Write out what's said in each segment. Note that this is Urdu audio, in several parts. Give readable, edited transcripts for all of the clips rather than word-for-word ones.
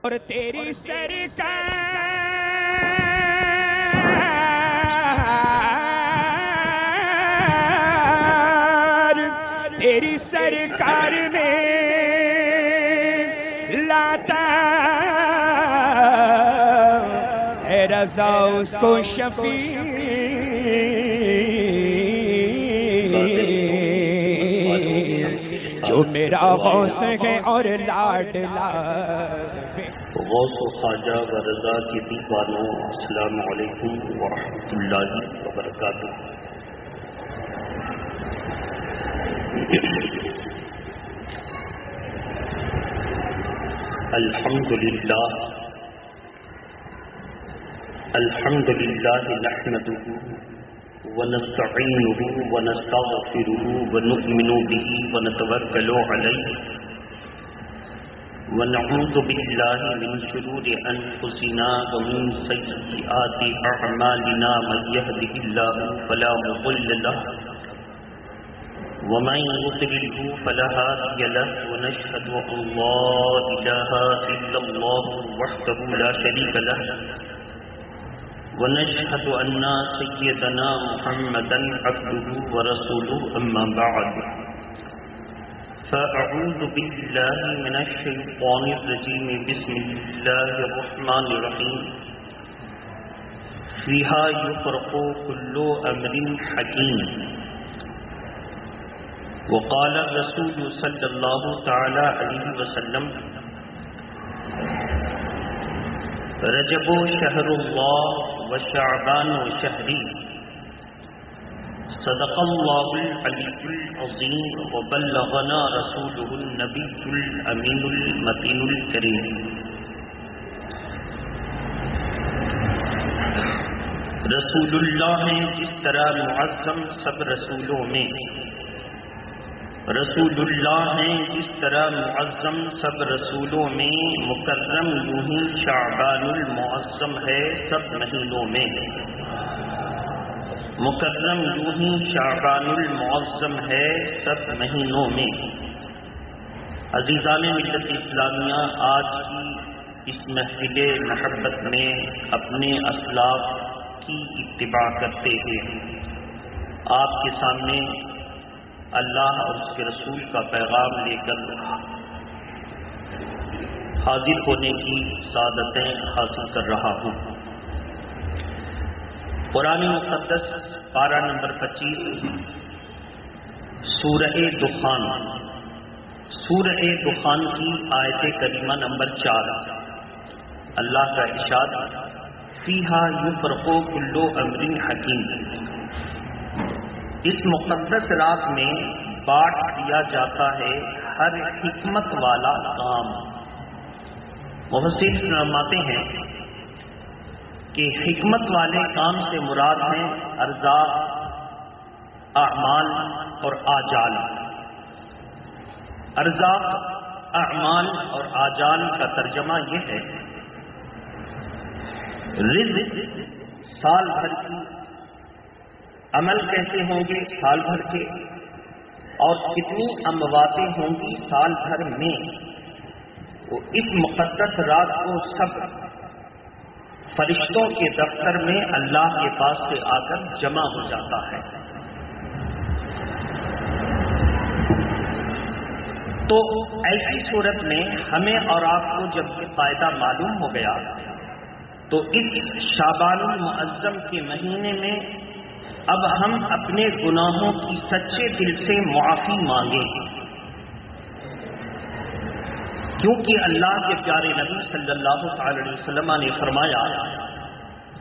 اور تیری سرکار میں لاتا ہے رضا اس کو شفیع جو میرا غوث ہے اور لاڈلا غوث و خواجہ و رضا کے دیوانوں، السلام علیکم ورحمۃ اللہ وبرکاتہ۔ الحمدللہ نحمده ونستعینه ونستغفره ونؤمن به ونتوکل علیہ ونعوذ باللہ من شرور انفسنا ومن سیئات اعمالنا من یهده اللہ فلا مضل له ومن يضلل فلا هادي له ونشهد ان لا اله الا الله وحده لا شريك له ونشهد ان سيدنا محمدا عبده ورسوله اما بعد فاعوذ بالله من الشيطان الرجيم بسم الله الرحمن الرحيم فيها يفرق كل امر حكيم وقال الرسول صلی اللہ تعالی علیہ وسلم رجب شہر اللہ وشعبان شہری صدق اللہ العلی العظیم وبلغنا رسوله النبی الامین المتین الکریم۔ رسول اللہ ہیں جس طرح معظم سب رسولوں میں، رسول اللہ ہیں جس طرح معظم سب رسولوں میں، مکرم یوں ہی شعبان المعظم ہے سب مہینوں میں، مکرم یوں ہی شعبان المعظم ہے سب مہینوں میں۔ عزیزان ملت اسلامیہ، آج کی اس محفل محبت میں اپنے اسلاف کی اتباع کرتے ہوئے آپ کے سامنے اللہ اور اس کے رسول کا پیغام لے کر حاضر ہونے کی سعادتیں حاصل کر رہا ہوں۔ قرآن مقدس پارہ نمبر 25 سورہ دخان کی آیت کریمہ نمبر 4، اللہ کا ارشاد فیہا یفرق کل امر حکیم۔ اس مقدس رات میں بانٹ دیا جاتا ہے ہر حکمت والا کام۔ مفسر فرماتے ہیں کہ حکمت والے کام سے مراد ہیں ارزاق، اعمال اور آجال۔ ارزاق، اعمال اور آجال کا ترجمہ یہ ہے رزق، سال بھر کی عمل کیسے ہوں گے سال بھر کے، اور کتنی امواتیں ہوں گی سال بھر میں، وہ اس مقدس رات کو سب فرشتوں کے دفتر میں اللہ کے پاس سے آ کر جمع ہو جاتا ہے۔ تو ایسی صورت میں ہمیں اور آپ کو جب یہ فائدہ معلوم ہو گیا تو اس شعبان المعظم کے مہینے میں اب ہم اپنے گناہوں کی سچے دل سے معافی مانگیں، کیونکہ اللہ کے پیارے نبی صلی اللہ علیہ وسلم نے فرمایا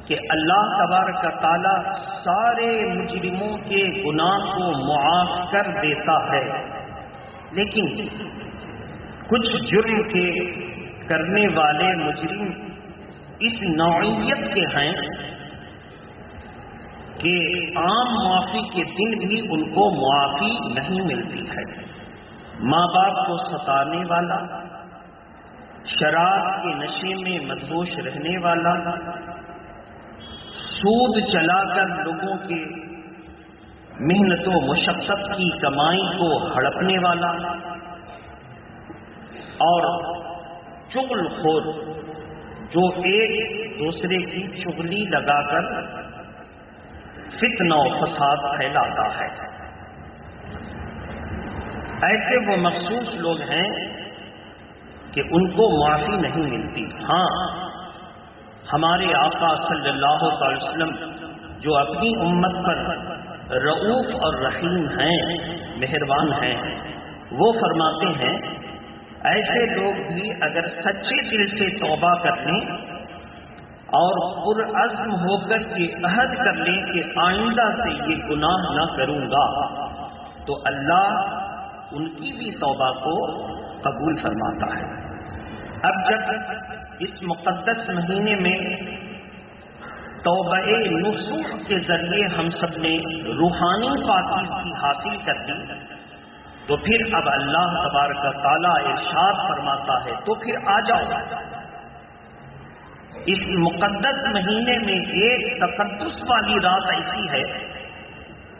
کہ اللہ تبارک تعالی سارے مجرموں کے گناہ کو معاف کر دیتا ہے، لیکن کچھ جرم کے کرنے والے مجرم اس نوعیت کے ہیں کہ عام معافی کے دن بھی ان کو معافی نہیں ملتی ہے۔ ماں باپ کو ستانے والا، شراب کے نشے میں مدہوش رہنے والا، سود چلا کر لوگوں کے محنت و مشقت کی کمائی کو ہڑپنے والا، اور چغل خور جو ایک دوسرے کی چغلی لگا کر فتنہ و فساد پھیلاتا ہے. ایسے وہ مخصوص لوگ ہیں کہ ان کو معافی نہیں ملتی. ہاں، ہمارے آقا صلی اللہ علیہ وسلم جو اپنی امت پر رؤوف اور رحیم ہیں، مہربان ہیں، وہ فرماتے ہیں ایسے لوگ بھی اگر سچے دل سے توبہ کر لیں اور پرعزم ہو کر یہ عہد کر لیں کہ آئندہ سے یہ گناہ نہ کروں گا، تو اللہ ان کی بھی توبہ کو قبول فرماتا ہے. اب جب اس مقدس مہینے میں توبہ نصوح کے ذریعے ہم سب نے روحانی پاکیزگی حاصل کر لی، تو پھر اب اللہ تبارک و تعالیٰ ارشاد فرماتا ہے تو پھر آ جاؤ. اس مقدس مہینے میں ایک تقدس والی رات ایسی ہے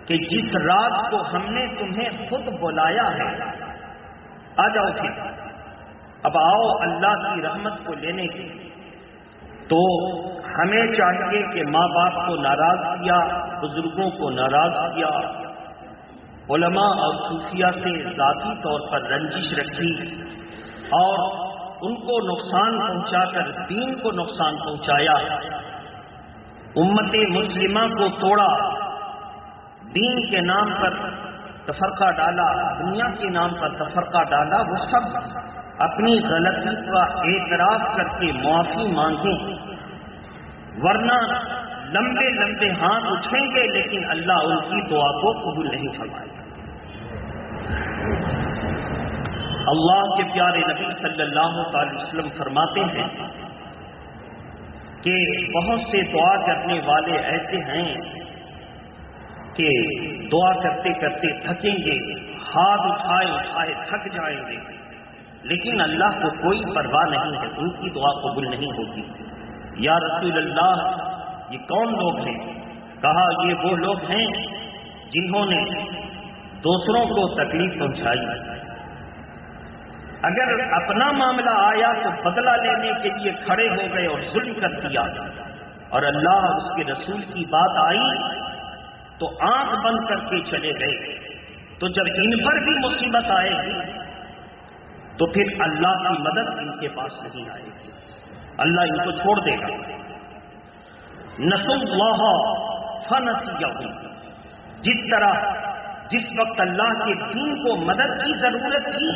کہ جس رات کو ہم نے تمہیں خود بلایا ہے. آ جاؤ پھر، اب آؤ اللہ کی رحمت کو لینے کی. تو ہمیں چاہیے کہ ماں باپ کو ناراض کیا، بزرگوں کو ناراض کیا، علماء اور صوفیہ سے ذاتی طور پر رنجش رکھی اور ان کو نقصان پہنچا کر دین کو نقصان پہنچایا، امت مسلمہ کو توڑا، دین کے نام پر تفرقہ ڈالا، دنیا کے نام پر تفرقہ ڈالا. وہ سب اپنی غلطی کا اعتراف کر کے معافی مانگیں، ورنہ لمبے لمبے ہاتھ اٹھیں گے لیکن اللہ ان کی دعا کو قبول نہیں فرمائے گا. اللہ کے پیارے نبی صلی اللہ علیہ وسلم فرماتے ہیں کہ بہت سے دعا کرنے والے ایسے ہیں کہ دعا کرتے کرتے تھکیں گے، ہاتھ اٹھائے اٹھائے تھک جائیں گے، لیکن اللہ کو کوئی پرواہ نہیں ہے، ان کی دعا قبول نہیں ہوگی. یا رسول اللہ، یہ کون لوگ ہیں؟ کہا یہ وہ لوگ ہیں جنہوں نے دوسروں کو تکلیف پہنچائی، اگر اپنا معاملہ آیا تو بدلہ لینے کے لیے کھڑے ہو گئے اور ظلم کر دیا، اور اللہ اس کے رسول کی بات آئی تو آنکھ بند کر کے چلے گئے. تو جب ان پر بھی مصیبت آئے گی تو پھر اللہ کی مدد ان کے پاس نہیں آئے گی، اللہ ان کو چھوڑ دے گا. نسوا اللہ فنسیہم، جس طرح جس وقت اللہ کے دین کو مدد کی ضرورت تھی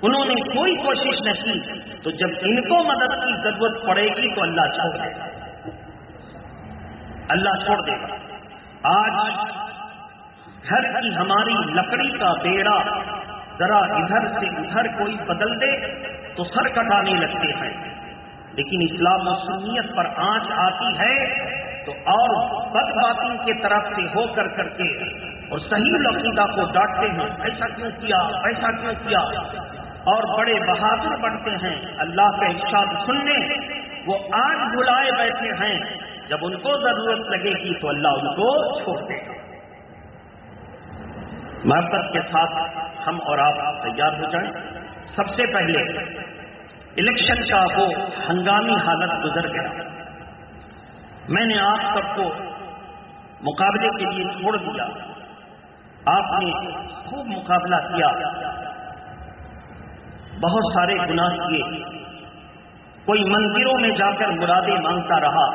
انہوں نے کوئی کوشش نہ کی، تو جب ان کو مدد کی ضرورت پڑے گی تو اللہ چھوڑ دے گا، اللہ چھوڑ دے گا. آج گھر کی ہماری لکڑی کا بیڑا ذرا ادھر سے ادھر کوئی بدل دے تو سر کٹانے لگتے ہیں، لیکن اسلام و سنیت پر آنچ آتی ہے تو اور بد باطن کے طرف سے ہو کر کے اور صحیح عقیدہ کو ڈانٹتے ہیں، ایسا کیوں کیا، ایسا کیوں کیا، اور بڑے بہادر بنتے ہیں. اللہ کا ارشاد سننے وہ آج بلائے بیٹھے ہیں، جب ان کو ضرورت لگے گی تو اللہ ان کو چھوڑ دے گا. محبت کے ساتھ ہم اور آپ تیار ہو جائیں. سب سے پہلے الیکشن کا وہ ہنگامی حالت گزر گیا، میں نے آپ سب کو مقابلے کے لیے چھوڑ دیا، آپ نے خوب مقابلہ کیا، بہت سارے گناہ کیے، کوئی مندروں میں جا کر مرادیں مانگتا رہا،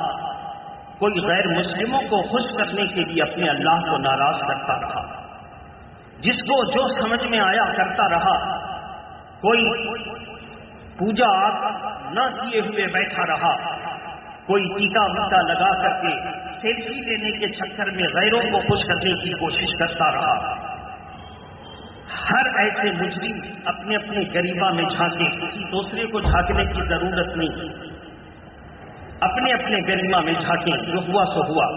کوئی غیر مسلموں کو خوش کرنے کے لیے اپنے اللہ کو ناراض کرتا رہا، جس کو جو سمجھ میں آیا کرتا رہا، کوئی پوجا نہ کیے ہوئے بیٹھا رہا، کوئی ٹیکا ویکا لگا کر کے سیلفی لینے کے چکر میں غیروں کو خوش کرنے کی کوشش کرتا رہا. ہر ایسے مجرم اپنے اپنے گریباں میں جھانکے، کسی دوسرے کو جھانکنے کی ضرورت نہیں، اپنے اپنے گریباں میں جھانکیں، جو ہوا سو ہوا.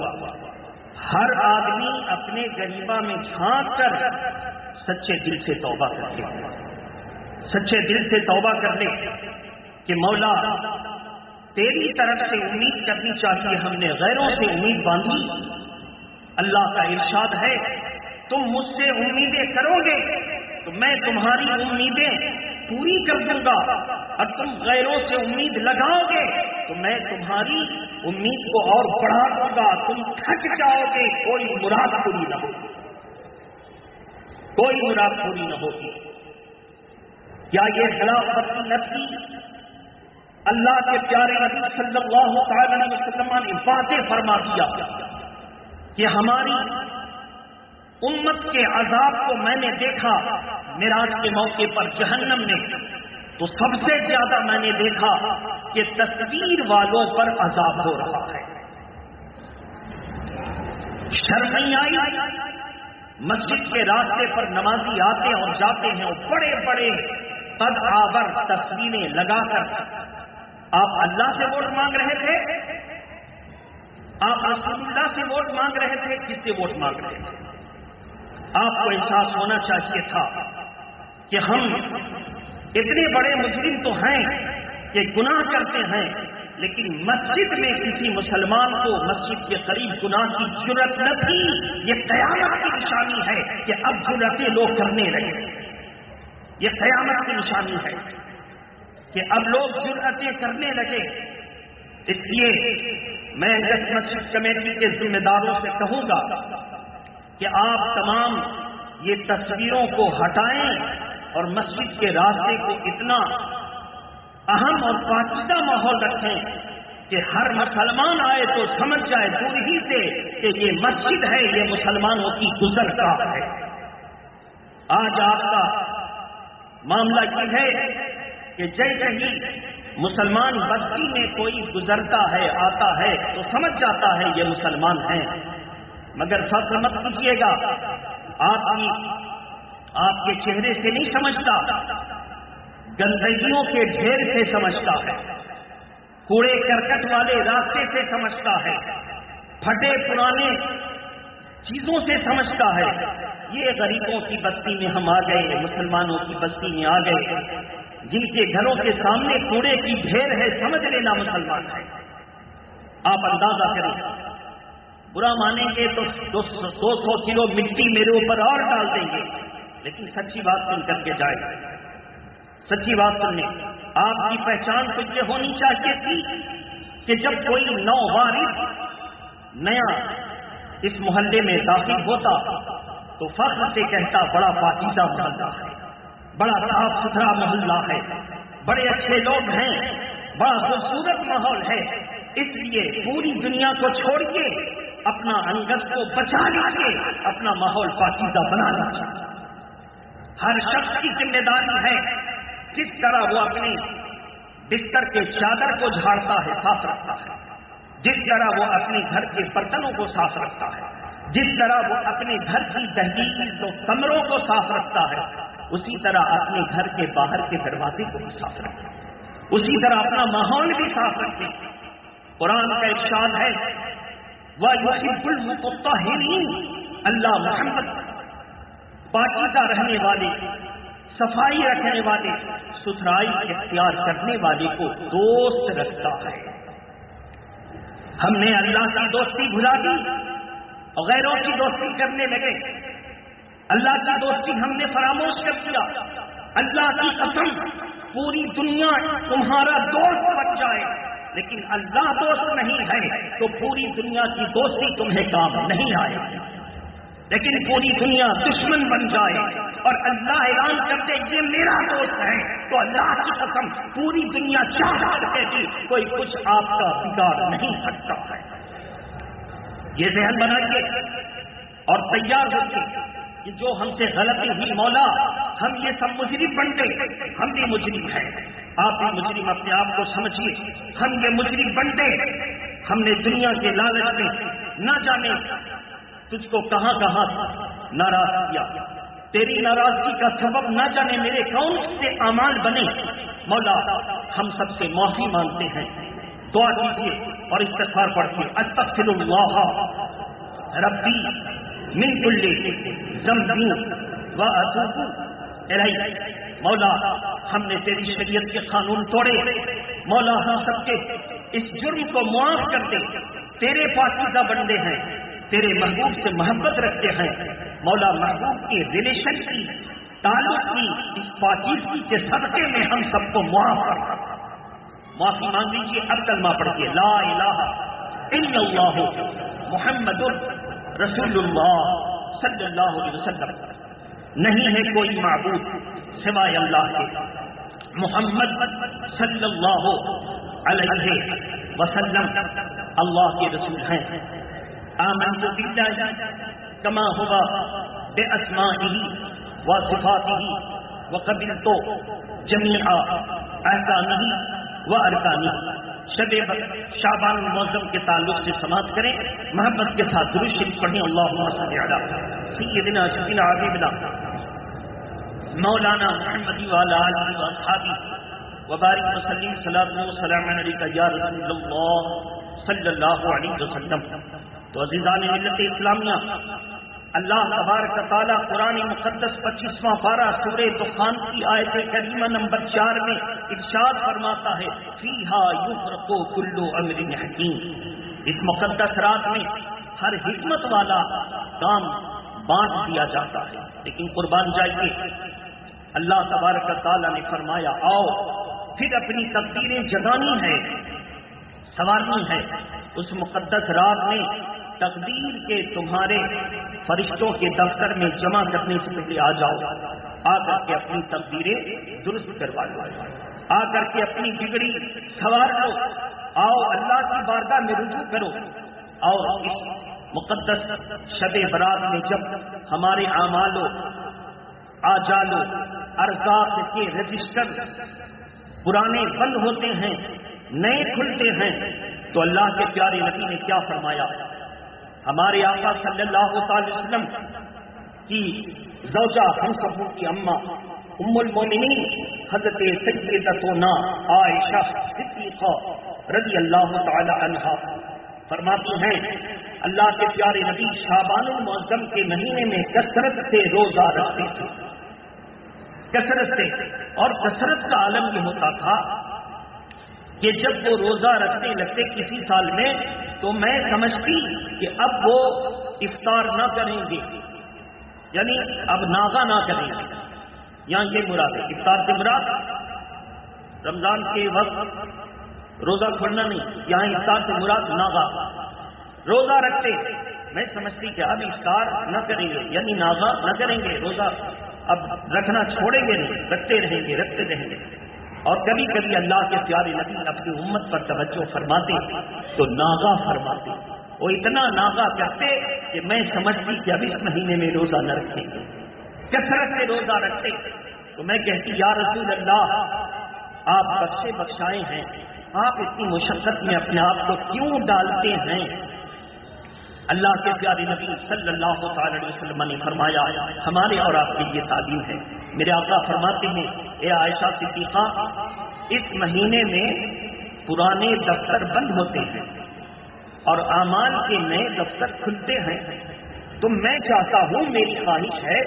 ہر آدمی اپنے گریباں میں جھانک کر سچے دل سے توبہ کر لے، سچے دل سے توبہ کر لے کہ مولا تیری طرف سے امید کرنی چاہیے، ہم نے غیروں سے امید باندھی. اللہ کا ارشاد ہے تم مجھ سے امیدیں کرو گے تو میں تمہاری امیدیں پوری کر دوں گا. اور تم غیروں سے امید لگاؤ گے تو میں تمہاری امید کو اور بڑھا دوں گا، تم تھک جاؤ گے، کوئی مراد پوری نہ ہوگی، کوئی مراد پوری نہ ہوگی۔ کیا یہ خلافت نفسی اللہ کے پیارے نبی صلی اللہ تعالی علیہ وسلم نے واضح فرما دیا کہ ہماری امت کے عذاب کو میں نے دیکھا معراج کے موقع پر جہنم میں، تو سب سے زیادہ میں نے دیکھا کہ تصویر والوں پر عذاب ہو رہا ہے۔ شرم نہیں آئی؟ مسجد کے راستے پر نمازی آتے اور جاتے ہیں اور بڑے بڑے قد آور تصویریں لگا کر آپ اللہ سے ووٹ مانگ رہے تھے؟ آپ رسول اللہ سے ووٹ مانگ رہے تھے؟ کس سے ووٹ مانگ رہے تھے؟ آپ کو احساس ہونا چاہیے تھا کہ ہم اتنے بڑے مجرم تو ہیں کہ گناہ کرتے ہیں، لیکن مسجد میں کسی مسلمان کو مسجد کے قریب گناہ کی جرأت نہ تھی۔ یہ قیامت کی نشانی ہے کہ اب جرأتیں لوگ کرنے لگے، یہ قیامت کی نشانی ہے کہ اب لوگ جرأتیں کرنے لگے۔ اس لیے میں مسجد کمیٹی کے ذمہ داروں سے کہوں گا کہ آپ تمام یہ تصویروں کو ہٹائیں اور مسجد کے راستے کو اتنا اہم اور پاکیزہ ماحول رکھیں کہ ہر مسلمان آئے تو سمجھ جائے دور ہی سے کہ یہ مسجد ہے، یہ مسلمانوں کی گزرگاہ ہے۔ آج آپ کا معاملہ یہ ہے کہ جیسے ہی مسلمان بستی میں کوئی گزرتا ہے آتا ہے تو سمجھ جاتا ہے یہ مسلمان ہیں، مگر فخر مت کیجیے گا، آپ کے چہرے سے نہیں سمجھتا، گندگیوں کے ڈھیر سے سمجھتا ہے، کوڑے کرکٹ والے راستے سے سمجھتا ہے، پھٹے پرانے چیزوں سے سمجھتا ہے۔ یہ غریبوں کی بستی میں ہم آ گئے، مسلمانوں کی بستی میں آ گئے، جن کے گھروں کے سامنے کوڑے کی ڈھیر ہے، سمجھ لینا مسلمان ہے۔ آپ اندازہ کریں، برا مانیں گے تو 200 کلو مٹی میرے اوپر اور ڈال دیں گے، لیکن سچی بات سن کر کے جائے، سچی بات سننے۔ آپ کی پہچان تو یہ ہونی چاہیے تھی کہ جب کوئی نو وارث نیا اس محلے میں داخل ہوتا تو فخر سے کہتا بڑا پاکیزہ محلہ ہے، بڑا صاف ستھرا محلہ ہے، بڑے اچھے لوگ ہیں، بڑا خوبصورت ماحول ہے۔ اس لیے پوری دنیا کو چھوڑیے، اپنا انگس کو بچا لیجیے، اپنا ماحول پاکیزہ بنا لیجیے۔ ہر شخص کی ذمہ داری ہے جس طرح وہ اپنے بستر کے چادر کو جھاڑتا ہے، صاف رکھتا ہے، جس طرح وہ اپنے گھر کے برتنوں کو صاف رکھتا ہے، جس طرح وہ اپنے گھر کی دہلیز و کمروں کو صاف رکھتا ہے، اسی طرح اپنے گھر کے باہر کے دروازے کو بھی صاف رکھتا ہے، اسی طرح اپنا ماحول بھی صاف رکھتے ہیں۔ قرآن کا ارشاد ہے وَيُحِبُّ الْمُطَّهِّرِينَ، اللہ محمد پاکیزہ رہنے والے، صفائی رکھنے والے، ستھرائی اختیار کرنے والے کو دوست رکھتا ہے۔ ہم نے اللہ کی دوستی بھلا دی اور غیروں کی دوستی کرنے لگے، اللہ کی دوستی ہم نے فراموش کر دیا۔ اللہ کی قسم پوری دنیا تمہارا دوست بن جائے لیکن اللہ دوست نہیں ہے تو پوری دنیا کی دوستی تمہیں کام نہیں آئے گی۔ لیکن پوری دنیا دشمن بن جائے اور اللہ اعلان کرتے یہ میرا دوست ہے تو اللہ کی قسم پوری دنیا چاہ کر کے کوئی کچھ آپ کا بگاڑ نہیں سکتا ہے۔ یہ ذہن بنائیے اور تیار ہوئیے کہ جو ہم سے غلطی ہوئی مولا ہم یہ سب مجرم بن گئے، ہم بھی مجرم ہیں، آپ بھی مجرم اپنے آپ کو سمجھیے، ہم یہ مجرم بن گئے۔ ہم نے دنیا کے لالچ میں نہ جانے تجھ کو کہاں کہاں ناراض کیا، تیری ناراضگی کا سبب نہ جانے میرے کون سے اعمال بنے۔ مولا ہم سب سے معافی مانگتے ہیں، دعا کیجیے اور استغفار پڑھیے۔ استغفر اللہ ربی من کل ذنب واتوب الیہ۔ مولا ہم نے تیری شریعت کے قانون توڑے، مولا ہم سب کے اس جرم کو معاف کر دے، تیرے پاکیزہ بندے ہیں، تیرے محبوب سے محبت رکھتے ہیں، مولا محبوب کے ریلیشن کی تعلق کی اس پاکیزگی کے صدقے میں ہم سب کو معاف کرنا تھا. معافی مانگ لیجیے. اب کلمہ پڑھیے لا الہ الا اللہ محمد رسول اللہ صلی اللہ علیہ وسلم. نہیں ہے کوئی معبود سوائے اللہ کے. محمد صلی اللہ علیہ وسلم اللہ کے رسول ہیں. آمنت باللہ کما ہوا باسمائہ وصفاتہ وقبلت جمیع احکامہ وارکانہ. شعبان المعظم کے تعلق سے سماعت کریں. محبت کے ساتھ درود شریف پڑھیں. اللہم صل علی سیدنا شفیعنا حبیبنا مولانا محمد وعلی آلہ واصحابہ وبارک وسلم صلاۃ و سلام علیک یا رسول اللہ صلی اللہ علیہ وسلم. تو عزیزان ملت اسلامیہ، اللہ تبارک تعالیٰ قرآن مقدس 25واں پارہ سورہ دخان کی آیت کریمہ نمبر 4 میں ارشاد فرماتا ہے فیہا یفرق کل امر حکیم. اس مقدس رات میں ہر حکمت والا کام بانٹ دیا جاتا ہے. لیکن قربان جائیے، اللہ تبارک تعالیٰ نے فرمایا آؤ پھر اپنی تقدیریں جگانی ہے، سنوارنی ہے. اس مقدس رات میں تقدیر کے تمہارے فرشتوں کے دفتر میں جمع کرنے سے پہلے آ جاؤ. آ کر کے اپنی تقدیریں درست کروا لو. آ کر کے اپنی بگڑی سنوار لو. آؤ اللہ کی بارگاہ میں رجوع کرو. اور اس مقدس شب برات میں جب ہمارے اعمال و آجال و ارزاق کے رجسٹر پرانے بند ہوتے ہیں، نئے کھلتے ہیں، تو اللہ کے پیارے نبی نے کیا فرمایا؟ ہمارے آقا صلی اللہ تعالی وسلم کی زوجہ ہم سبوں کی اماں ام المومنین حضرت سیدتنا عائشہ صدیقہ رضی اللہ تعالی عنہا فرماتی ہیں اللہ کے پیارے نبی شعبان المعظم کے مہینے میں کثرت سے روزہ رکھتے تھے. کثرت سے. اور کثرت کا عالم یہ ہوتا تھا کہ جب وہ روزہ رکھنے لگتے کسی سال میں تو میں سمجھتی کہ اب وہ افطار نہ کریں گے، یعنی اب ناغا نہ کریں گے. یہاں یہ مراد ہے، افطار سے مراد رمضان کے وقت روزہ کھولنا نہیں، یہاں افطار سے مراد ناغا. روزہ رکھتے میں سمجھتی کہ اب افطار نہ کریں گے، یعنی ناغا نہ کریں گے، روزہ اب رکھنا چھوڑیں گے نہیں، رکھتے رہیں گے. اور کبھی کبھی اللہ کے پیارے نبی اپنی امت پر توجہ فرماتے تو ناغا فرماتے. وہ اتنا ناغا کرتے کہ میں سمجھتی کہ اب اس مہینے میں روزہ نہ رکھیں گے. کثرت سے روزہ رکھتے تو میں کہتی یا رسول اللہ آپ بخشے بخشائے ہیں، آپ اتنی مشقت میں اپنے آپ کو کیوں ڈالتے ہیں؟ اللہ کے پیارے نبی صلی اللہ تعالی علیہ وسلم نے فرمایا ہمارے اور آپ کے لیے تعلیم ہے. میرے آقا فرماتے ہیں اے عائشہ صدیقہ اس مہینے میں پرانے دفتر بند ہوتے ہیں اور اعمال کے نئے دفتر کھلتے ہیں. تو میں چاہتا ہوں، میری خواہش ہے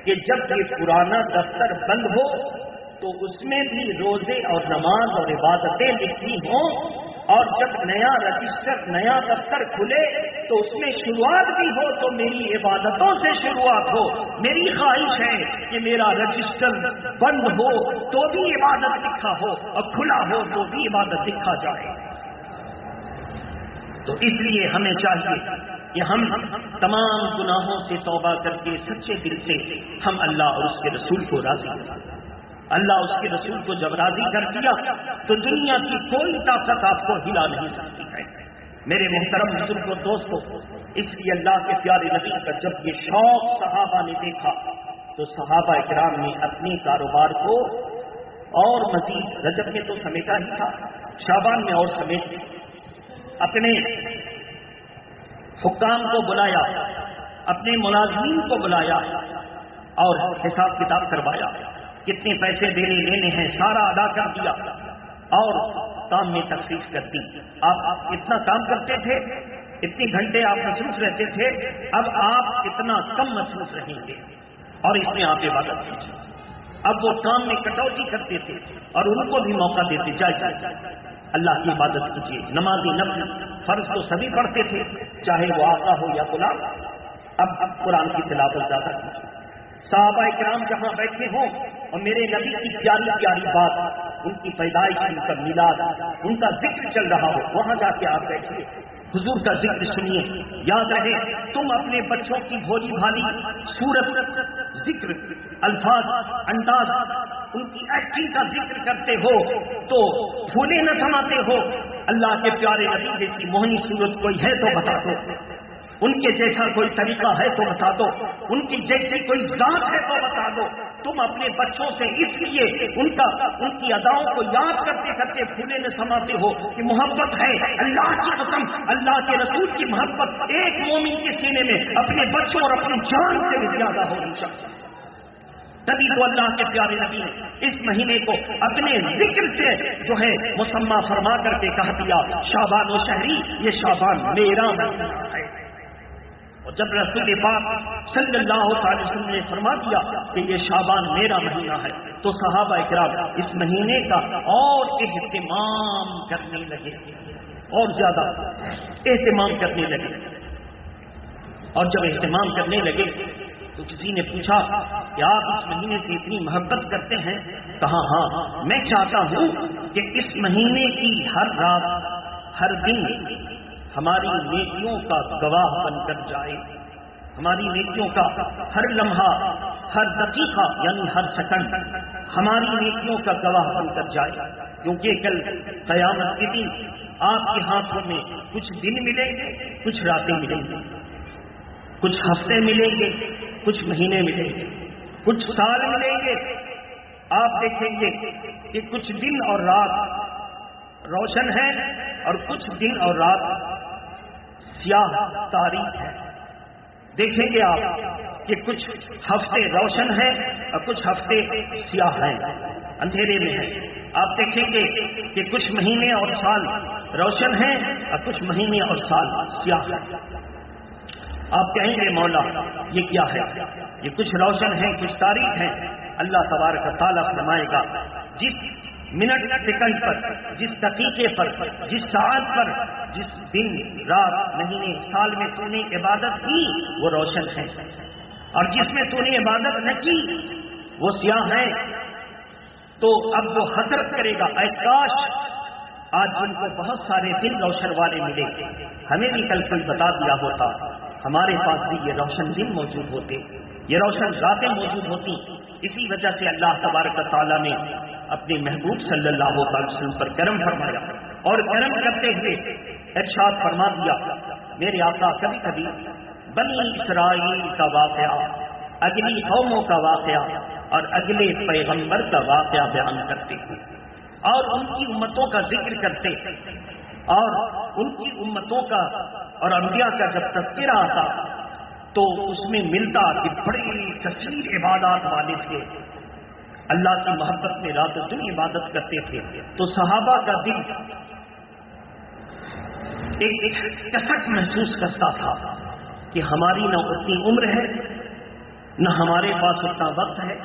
کہ جب یہ پرانا دفتر بند ہو تو اس میں بھی روزے اور نماز اور عبادتیں لکھی ہوں، اور جب نیا رجسٹر نیا دفتر کھلے تو اس میں شروعات بھی ہو تو میری عبادتوں سے شروعات ہو. میری خواہش ہے کہ میرا رجسٹر بند ہو تو بھی عبادت لکھا ہو اور کھلا ہو تو بھی عبادت لکھا جائے. تو اس لیے ہمیں چاہیے کہ ہم تمام گناہوں سے توبہ کر کے سچے دل سے ہم اللہ اور اس کے رسول کو راضی کریں. اللہ اس کے رسول کو جب راضی کر دیا تو دنیا کی کوئی طاقت آپ کو ہلا نہیں سکتی ہے. میرے محترم بزرگوں دوستوں، اس لیے اللہ کے پیارے نبی کا جب یہ شوق صحابہ نے دیکھا تو صحابہ اکرام نے اپنے کاروبار کو اور مزید رجب میں تو سمیٹا ہی تھا، شعبان میں اور سمیٹ اپنے حکام کو بلایا، اپنے ملازمین کو بلایا اور حساب کتاب کروایا. کتنے پیسے دینے لینے ہیں سارا ادا کر دیا اور کام میں تخفیف کر دی. آپ اتنا کام کرتے تھے، اتنے گھنٹے آپ مصروف رہتے تھے، اب آپ اتنا کم مصروف رہیں گے اور اس میں آپ عبادت کیجیے. اب وہ کام میں کٹوتی کرتے تھے اور ان کو بھی موقع دیتے جائے اللہ کی عبادت کیجیے. نمازی نفل فرض تو سبھی پڑھتے تھے، چاہے وہ آقا ہو یا غلام. اب قرآن کی تلاوت زیادہ کیجیے. صحابہ کرام جہاں بیٹھے ہوں اور میرے نبی کی پیاری پیاری بات، ان کی پیدائش، ان کا میلاد، ان کا ذکر چل رہا ہو، وہاں جا کے آپ بیٹھیے، حضور کا ذکر سنیے. یاد رہے تم اپنے بچوں کی بھولی بھالی صورت، ذکر، الفاظ، انداز، ان کی ایکٹنگ کا ذکر کرتے ہو تو پھولے نہ سماتے ہو. اللہ کے پیارے نبی جیسی موہنی صورت کوئی ہے تو بتا دو، ان کے جیسا کوئی طریقہ ہے تو بتا دو، ان کی جیسی کوئی ذات ہے تو بتا دو. تم اپنے بچوں سے اس لیے ان کی اداؤں کو یاد کرتے کرتے پھولے نہ سماتے ہو کہ محبت ہے. اللہ کی قسم، اللہ کے رسول کی محبت ایک مومن کے سینے میں اپنے بچوں اور اپنی جان سے بھی زیادہ ہونی چاہیے. تبھی تو اللہ کے پیارے نبی نے اس مہینے کو اپنے ذکر سے جو ہے مسمى فرما کر کے کہا دیا، شعبان و شہری، یہ شعبان میرا مہینہ ہے. اور جب رسول پاک صلی اللہ علیہ وسلم نے فرما دیا کہ یہ شعبان میرا مہینہ ہے تو صحابہ اکرام اس مہینے کا اور اہتمام کرنے لگے، اور زیادہ اہتمام کرنے لگے. اور جب اہتمام کرنے لگے تو کسی نے پوچھا کہ آپ اس مہینے سے اتنی محبت کرتے ہیں؟ کہا ہاں، میں چاہتا ہوں کہ اس مہینے کی ہر رات، ہر دن ہماری نیکیوں کا گواہ بن کر جائے، ہماری نیکیوں کا ہر لمحہ، ہر دقیقہ یعنی ہر سیکنڈ ہماری نیکیوں کا گواہ بن کر جائے. کیونکہ کل قیامت کے دن آپ کے ہاتھوں میں کچھ دن ملیں گے، کچھ راتیں ملیں گی، کچھ ہفتے ملیں گے، کچھ مہینے ملیں گے، کچھ سال ملیں گے. آپ دیکھیں گے کہ کچھ دن اور رات روشن ہے اور کچھ دن اور رات سیاہ تاریک ہے. دیکھیں گے آپ کہ کچھ ہفتے روشن ہیں اور کچھ ہفتے سیاہ ہیں، اندھیرے میں ہیں. آپ دیکھیں گے کہ کچھ مہینے اور سال روشن ہیں اور کچھ مہینے اور سال سیاہ ہیں. آپ کہیں گے مولا یہ کیا ہے؟ یہ کچھ روشن ہیں، کچھ تاریک ہیں. اللہ تبارک و تعالیٰ فرمائے گا جس منٹ سیکنڈ پر، جس دقیقے پر، جس ساعت پر، جس دن، رات، مہینے، سال میں تو نے عبادت کی وہ روشن ہے، اور جس میں تو نے عبادت نہ کی وہ سیاہ ہے. تو اب وہ حسرت کرے گا، اے کاش آج ان کو بہت سارے دن روشن والے ملے، ہمیں بھی کل کوئی بتا دیا ہوتا، ہمارے پاس بھی یہ روشن دن موجود ہوتے، یہ روشن راتیں موجود ہوتی. اسی وجہ سے اللہ تبارک و تعالیٰ نے اپنے محبوب صلی اللہ علیہ وسلم پر کرم فرمایا، اور کرم کرتے ہوئے ارشاد فرما دیا، میرے آقا کبھی کبھی بنی اسرائیل کا واقعہ، اگلی قوموں کا واقعہ اور اگلے پیغمبر کا واقعہ بیان کرتے ہیں اور ان کی امتوں کا ذکر کرتے، اور ان کی امتوں کا اور انبیاء کا جب تذکرہ آتا تو اس میں ملتا کہ بڑے کثیر عبادات والے تھے، اللہ کی محبت میں رات دن عبادت کرتے تھے. تو صحابہ کا دل ایک کسک محسوس کرتا تھا کہ ہماری نہ اتنی عمر ہے، نہ ہمارے پاس اتنا وقت ہے،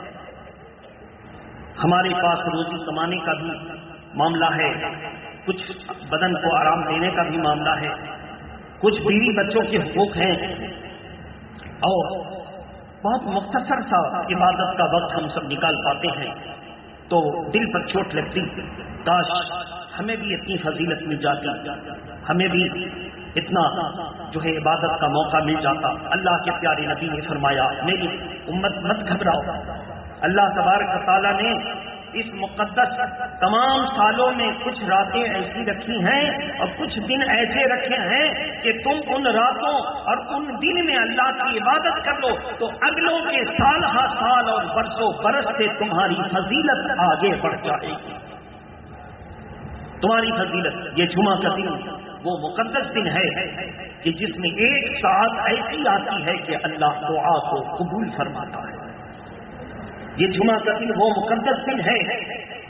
ہمارے پاس روزی کمانے کا بھی معاملہ ہے، کچھ بدن کو آرام دینے کا بھی معاملہ ہے، کچھ بیوی بچوں کے حقوق ہیں، اور بہت مختصر سا عبادت کا وقت ہم سب نکال پاتے ہیں. تو دل پر چوٹ لگتی، کاش ہمیں بھی اتنی فضیلت مل جاتی، ہمیں بھی اتنا جو ہے عبادت کا موقع مل جاتا. اللہ کے پیارے نبی نے فرمایا میری امت مت گھبراؤ، اللہ تبارک و تعالیٰ نے اس مقدس تمام سالوں میں کچھ راتیں ایسی رکھی ہیں اور کچھ دن ایسے رکھے ہیں کہ تم ان راتوں اور ان دن میں اللہ کی عبادت کر لو تو اگلوں کے سال ہر سال اور برسوں برس سے تمہاری فضیلت آگے بڑھ جائے گی. تمہاری فضیلت، یہ جمعہ کا دن وہ مقدس دن ہے کہ جس میں ایک ساتھ ایسی آتی ہے کہ اللہ دعا کو قبول فرماتا ہے. یہ جمعہ کا دن وہ مقدس دن ہے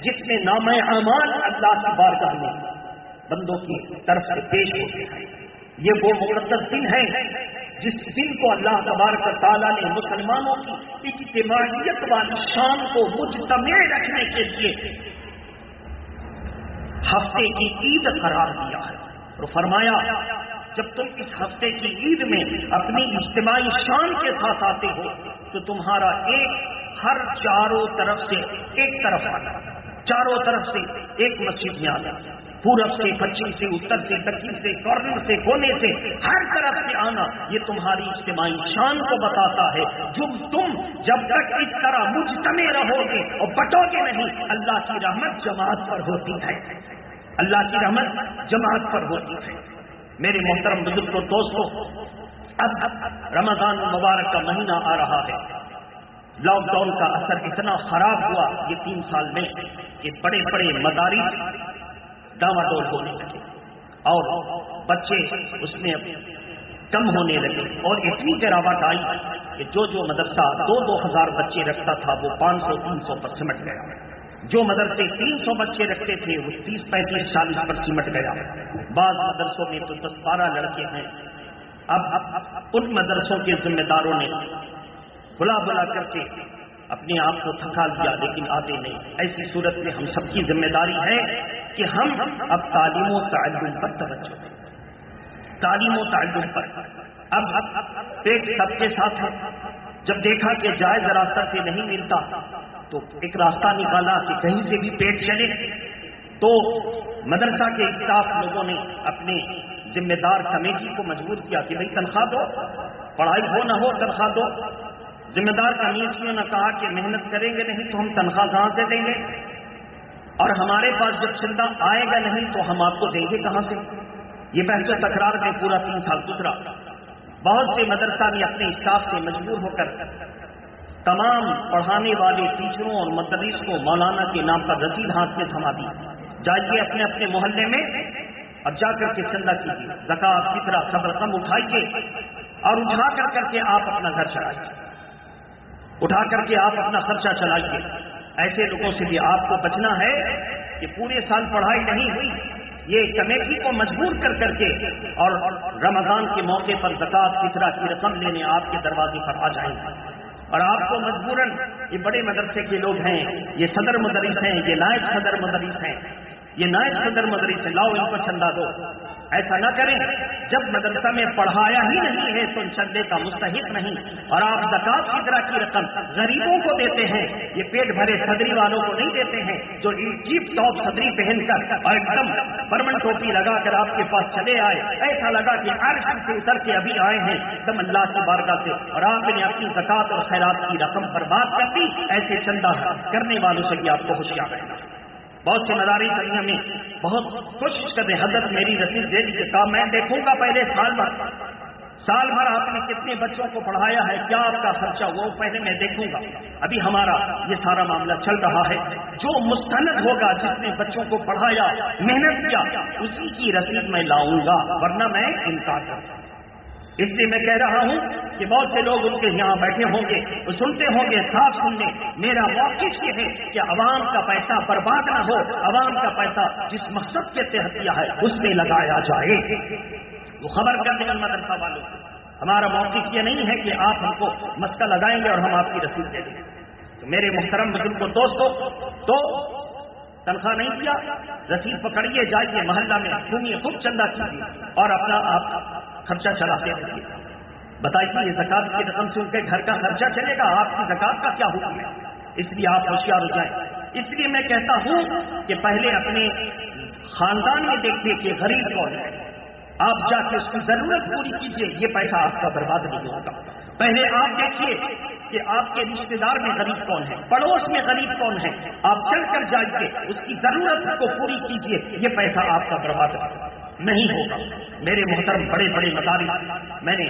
جس میں نامہ اعمال اللہ کی بارگاہ میں بندوں کی طرف سے پیش ہوتے ہیں. یہ وہ مقدس دن ہے جس دن کو اللہ تبارک و تعالیٰ نے مسلمانوں کی اجتماعیت والی شان کو مجتمع رکھنے کے لیے ہفتے کی عید قرار دیا ہے اور فرمایا جب تم اس ہفتے کی عید میں اپنی اجتماعی شان کے ساتھ آتے ہو تو تمہارا ہر چاروں طرف سے ایک طرف آنا، چاروں طرف سے ایک مسجد میں آنا، پورب سے، پچھم سے، اتر سے، دکن سے، کارنر سے، کونے سے، ہر طرف سے آنا، یہ تمہاری اجتماعی شان کو بتاتا ہے۔ تم جب تک اس طرح مجتمع رہو گے اور بٹو گے نہیں، اللہ کی رحمت جماعت پر ہوتی ہے، اللہ کی رحمت جماعت پر ہوتی ہے۔ میرے محترم بزرگوں دوستوں، اب رمضان المبارک کا مہینہ آ رہا ہے۔ لاک ڈاؤن کا اثر اتنا خراب ہوا یہ 3 سال میں کہ بڑے بڑے مدارس ڈاواڈول ہونے لگے اور بچے اس میں کم ہونے لگے، اور اتنی گراوٹ آئی کہ جو مدرسہ 2-2 ہزار بچے رکھتا تھا وہ 500-300 پر سمٹ گیا، جو مدرسے 300 بچے رکھتے تھے وہ 30-35-40 پر سمٹ گیا۔ بعض مدرسوں میں تو 10-12 لڑکے ہیں۔ اب ان مدرسوں کے ذمہ داروں نے بلا کر کے اپنے آپ کو تھکا دیا، لیکن آتے نہیں۔ ایسی صورت میں ہم سب کی ذمہ داری ہے کہ ہم اب تعلیم و تعلم پر توجہ دیں، تعلیم و تعلم پر۔ اب پیٹ سب کے ساتھ ہے، جب دیکھا کہ جائز راستہ سے نہیں ملتا تو ایک راستہ نکالا کہ کہیں سے بھی پیٹ چلے، تو مدرسہ کے اسٹاف لوگوں نے اپنے ذمہ دار کمیٹی کو مجبور کیا کہ بھئی تنخواہ دو، پڑھائی ہو نہ ہو تنخواہ دو۔ ذمہ دار کمیٹیوں نے کہا کہ محنت کریں گے نہیں تو ہم تنخواہ کہاں سے دیں گے، اور ہمارے پاس جب چندہ آئے گا نہیں تو ہم آپ کو دیں گے کہاں سے۔ یہ بحث و تکرار میں پورا 3 سال گزرا۔ بہت سے مدرسہ نے اپنے اسٹاف سے مجبور ہو کر تمام پڑھانے والے ٹیچروں اور مدرس کو مولانا کے نام پر رسید ہاتھ میں تھما دی، جائیے اپنے اپنے محلے میں اور جا کر کے چندہ کیجیے، زکات فطرہ سب رقم اٹھائیے اور اٹھا کر کے آپ اپنا گھر چلائیے، اٹھا کر کے آپ اپنا خرچہ چلائیے۔ ایسے لوگوں سے بھی آپ کو بچنا ہے کہ پورے سال پڑھائی نہیں ہوئی، یہ کمیٹی کو مجبور کر کے اور رمضان کے موقع پر زکات فطرہ کی رقم لینے آپ کے دروازے پر آ جائیں گے، اور آپ کو مجبوراً، یہ بڑے مدرسے کے لوگ ہیں، یہ صدر مدرس ہیں، یہ نائب صدر مدرس ہیں، یہ نائب صدر مدرس ہیں، لاؤ ان کو چندہ دو۔ ایسا نہ کریں، جب مدرسہ میں پڑھایا ہی نہیں ہے تو چندے کا مستحق نہیں، اور آپ زکات فطرہ کی رقم غریبوں کو دیتے ہیں، یہ پیٹ بھرے صدری والوں کو نہیں دیتے ہیں جو جیپ ٹاپ صدری پہن کر اور ایک دم برمن ٹوپی لگا کر آپ کے پاس چلے آئے، ایسا لگا کہ عرش سے اتر کے ابھی آئے ہیں دم اللہ کی بارگاہ سے، اور آپ نے اپنی زکات اور خیرات کی رقم برباد کر دی۔ ایسے چندہ کرنے والوں سے بھی آپ کو ہوشیار رہنا۔ بہت سے مدارس دنیا میں بہت کوشش کر رہے، حضرت میری رسید دے دیجیے، کہا میں دیکھوں گا پہلے سال بھر آپ نے کتنے بچوں کو پڑھایا ہے، کیا آپ کا خرچہ، وہ پہلے میں دیکھوں گا۔ ابھی ہمارا یہ سارا معاملہ چل رہا ہے، جو مستند ہوگا، جس نے بچوں کو پڑھایا، محنت کیا، اسی کی رسید میں لاؤں گا، ورنہ میں انکار کروں گا۔ اس لیے میں کہہ رہا ہوں کہ بہت سے لوگ ان کے یہاں بیٹھے ہوں گے، وہ سنتے ہوں گے، صاف سننے، میرا موقف یہ ہے کہ عوام کا پیسہ برباد نہ ہو، عوام کا پیسہ جس مقصد کے تحت کیا ہے اس میں لگایا جائے۔ وہ خبر کر دیں مدرسہ والوں کو، ہمارا موقف یہ نہیں ہے کہ آپ ہم کو مسکا لگائیں گے اور ہم آپ کی رسید دے دیں۔ تو میرے محترم بزرگوں دوستوں، تو تنخواہ نہیں دیا، رسید پکڑیے، جائیے محلہ میں گھومیے، خوب چندہ کیجیے اور اپنا آپ خرچہ چلاتے رہیے۔ بتائیے یہ زکات کی رقم سے ان کے گھر کا خرچہ چلے گا، آپ کی زکات کا کیا حکم ہے؟ اس لیے آپ ہوشیار ہو جائیں۔ اس لیے میں کہتا ہوں کہ پہلے اپنے خاندان میں دیکھیے کہ غریب کون ہے، آپ جا کے اس کی ضرورت پوری کیجیے، یہ پیسہ آپ کا برباد نہیں ہوگا۔ پہلے آپ دیکھیے کہ آپ کے رشتے دار میں غریب کون ہے، پڑوس میں غریب کون ہے، آپ چل کر جائیے اس کی ضرورت کو پوری کیجیے، یہ پیسہ آپ کا برباد نہیں ہوگا۔ میرے محترم بڑے بڑے مدارس، میں نے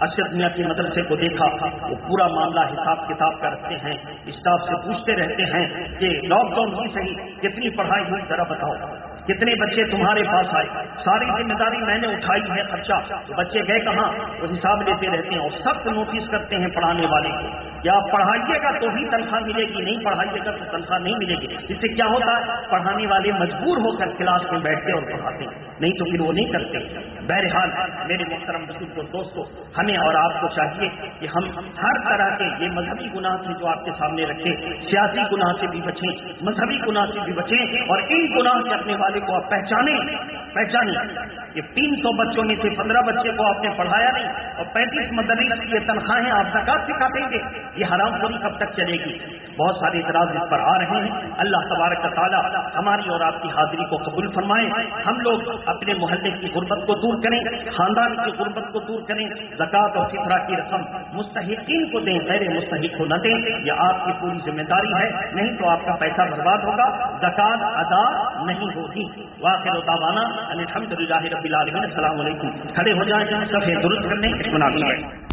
ارشد میاں کے مدرسے کو دیکھا، وہ پورا معاملہ حساب کتاب کا رکھتے ہیں، اسٹاف سے پوچھتے رہتے ہیں کہ لاک ڈاؤن ہی صحیح کتنی پڑھائی ہوئی ذرا بتاؤ، کتنے بچے تمہارے پاس آئے، ساری ذمہ داری میں نے اٹھائی ہے، خرچہ تو بچے گئے کہاں، وہ حساب لیتے رہتے ہیں اور سخت نوٹس کرتے ہیں پڑھانے والے کو کہ آپ پڑھائیے گا تو ہی تنخواہ ملے گی، نہیں پڑھائیے گا تو تنخواہ نہیں ملے گی۔ اس سے کیا ہوتا ہے، پڑھانے والے مجبور ہو کر کلاس میں بیٹھتے اور پڑھاتے ہیں، نہیں تو پھر وہ نہیں کرتے۔ بہرحال میرے محترم بزرگوں دوستوں، ہمیں اور آپ کو چاہیے کہ ہم ہر طرح کے یہ مذہبی گناہ سے جو آپ کے سامنے رکھے، سیاسی گناہ سے بھی بچیں، مذہبی گناہ سے بھی بچیں، اور ان گناہ کرنے والے کو آپ پہچانیں۔ کہ 300 بچوں میں سے 15 بچے کو آپ نے پڑھایا نہیں اور 35 مدرس کی یہ تنخواہیں آپ زکات سے کاٹیں گے، یہ حرام خوری کب تک چلے گی؟ بہت سارے اعتراض اس پر آ رہے ہیں۔ اللہ تبارک و تعالی ہماری اور آپ کی حاضری کو قبول فرمائے۔ ہم لوگ اپنے محلے کی غربت کو دور کریں، خاندان کی غربت کو دور کریں، زکات اور فطرہ کی رقم مستحقین کو دیں، غیر مستحق کو نہ دیں، یہ آپ کی پوری ذمہ داری ہے، نہیں تو آپ کا پیسہ برباد ہوگا، زکات ادا نہیں ہوگی۔ وآخر دعوانا ان الحمد للہ رب العالمین۔ السلام علیکم۔ کھڑے ہو جائیں، صفحے درست کرنے، اطمینان سے۔